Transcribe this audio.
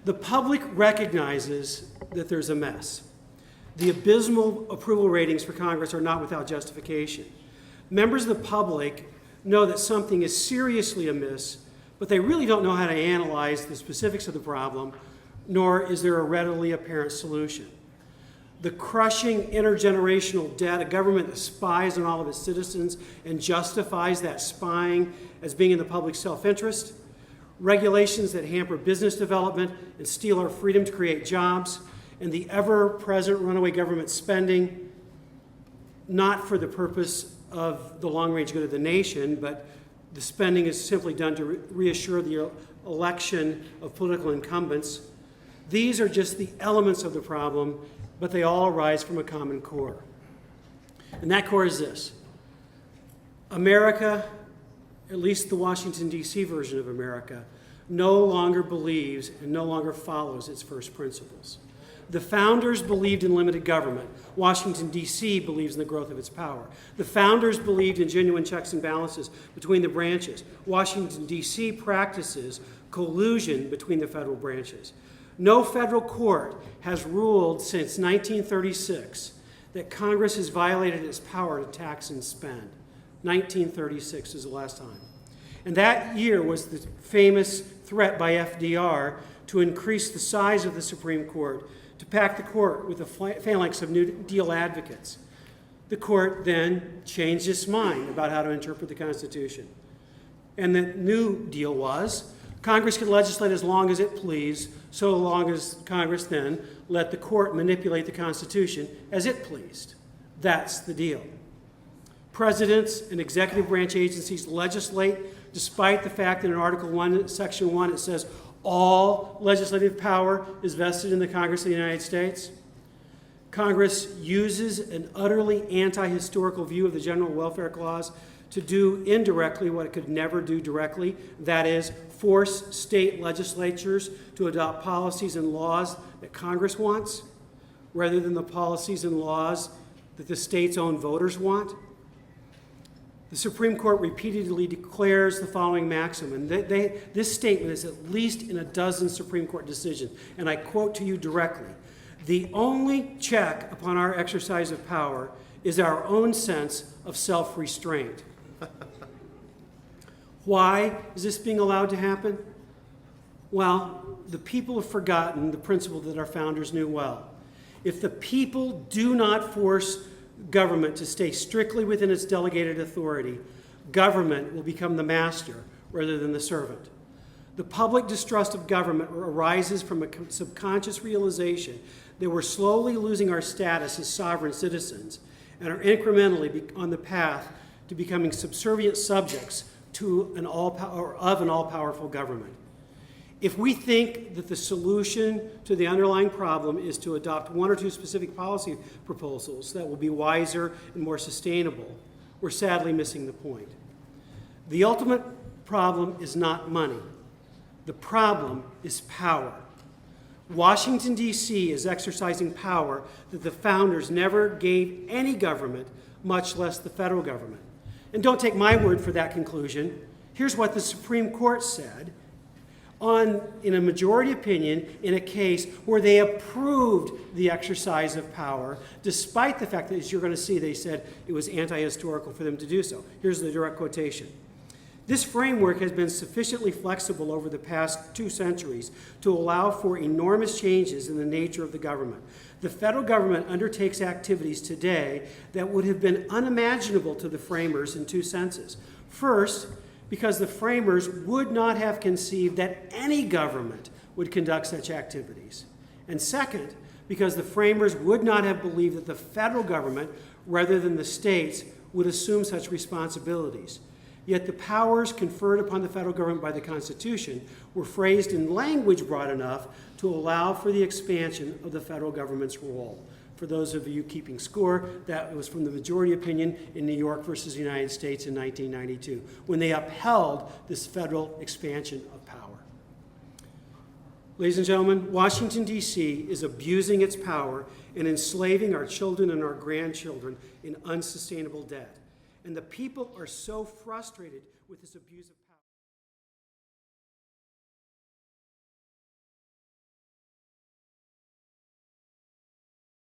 The public recognizes that there's a mess. The abysmal approval ratings for Congress are not without justification. Members of the public know that something is seriously amiss, but they really don't know how to analyze the specifics of the problem, nor is there a readily apparent solution. The crushing intergenerational debt, a government that spies on all of its citizens and justifies that spying as being in the public's self-interest, regulations that hamper business development and steal our freedom to create jobs, and the ever-present runaway government spending, not for the purpose of the long-range good of the nation, but the spending is simply done to reassure the election of political incumbents. These are just the elements of the problem, but they all arise from a common core. And that core is this: America, at least the Washington, D.C. version of America, no longer believes and no longer follows its first principles. The founders believed in limited government. Washington, D.C. believes in the growth of its power. The founders believed in genuine checks and balances between the branches. Washington, D.C. practices collusion between the federal branches. No federal court has ruled since 1936 that Congress has violated its power to tax and spend. 1936 is the last time. And that year was the famous threat by FDR to increase the size of the Supreme Court, to pack the court with a phalanx of New Deal advocates. The court then changed its mind about how to interpret the Constitution. And the New Deal was Congress could legislate as long as it pleased, so long as Congress then let the court manipulate the Constitution as it pleased. That's the deal. Presidents and executive branch agencies legislate despite the fact that in Article 1, Section 1, it says all legislative power is vested in the Congress of the United States. Congress uses an utterly anti-historical view of the General Welfare Clause to do indirectly what it could never do directly, that is, force state legislatures to adopt policies and laws that Congress wants, rather than the policies and laws that the state's own voters want. The Supreme Court repeatedly declares the following maxim, and this statement is at least in a dozen Supreme Court decisions, and I quote to you directly: "The only check upon our exercise of power is our own sense of self-restraint." Why is this being allowed to happen? Well, the people have forgotten the principle that our founders knew well. If the people do not force government to stay strictly within its delegated authority, government will become the master rather than the servant. The public distrust of government arises from a subconscious realization that we're slowly losing our status as sovereign citizens and are incrementally on the path to becoming subservient subjects to an all-powerful government. If we think that the solution to the underlying problem is to adopt one or two specific policy proposals that will be wiser and more sustainable, we're sadly missing the point. The ultimate problem is not money. The problem is power. Washington, D.C. is exercising power that the founders never gave any government, much less the federal government. And don't take my word for that conclusion. Here's what the Supreme Court said in a majority opinion in a case where they approved the exercise of power, despite the fact that, as you're going to see, they said it was anti-historical for them to do so. Here's the direct quotation. "This framework has been sufficiently flexible over the past 2 centuries to allow for enormous changes in the nature of the government. The federal government undertakes activities today that would have been unimaginable to the framers in 2 senses. First, because the framers would not have conceived that any government would conduct such activities. And second, because the framers would not have believed that the federal government, rather than the states, would assume such responsibilities. Yet the powers conferred upon the federal government by the Constitution were phrased in language broad enough to allow for the expansion of the federal government's role." For those of you keeping score, that was from the majority opinion in New York versus the United States in 1992, when they upheld this federal expansion of power. Ladies and gentlemen, Washington, D.C. is abusing its power and enslaving our children and our grandchildren in unsustainable debt. And the people are so frustrated with this abuse of power.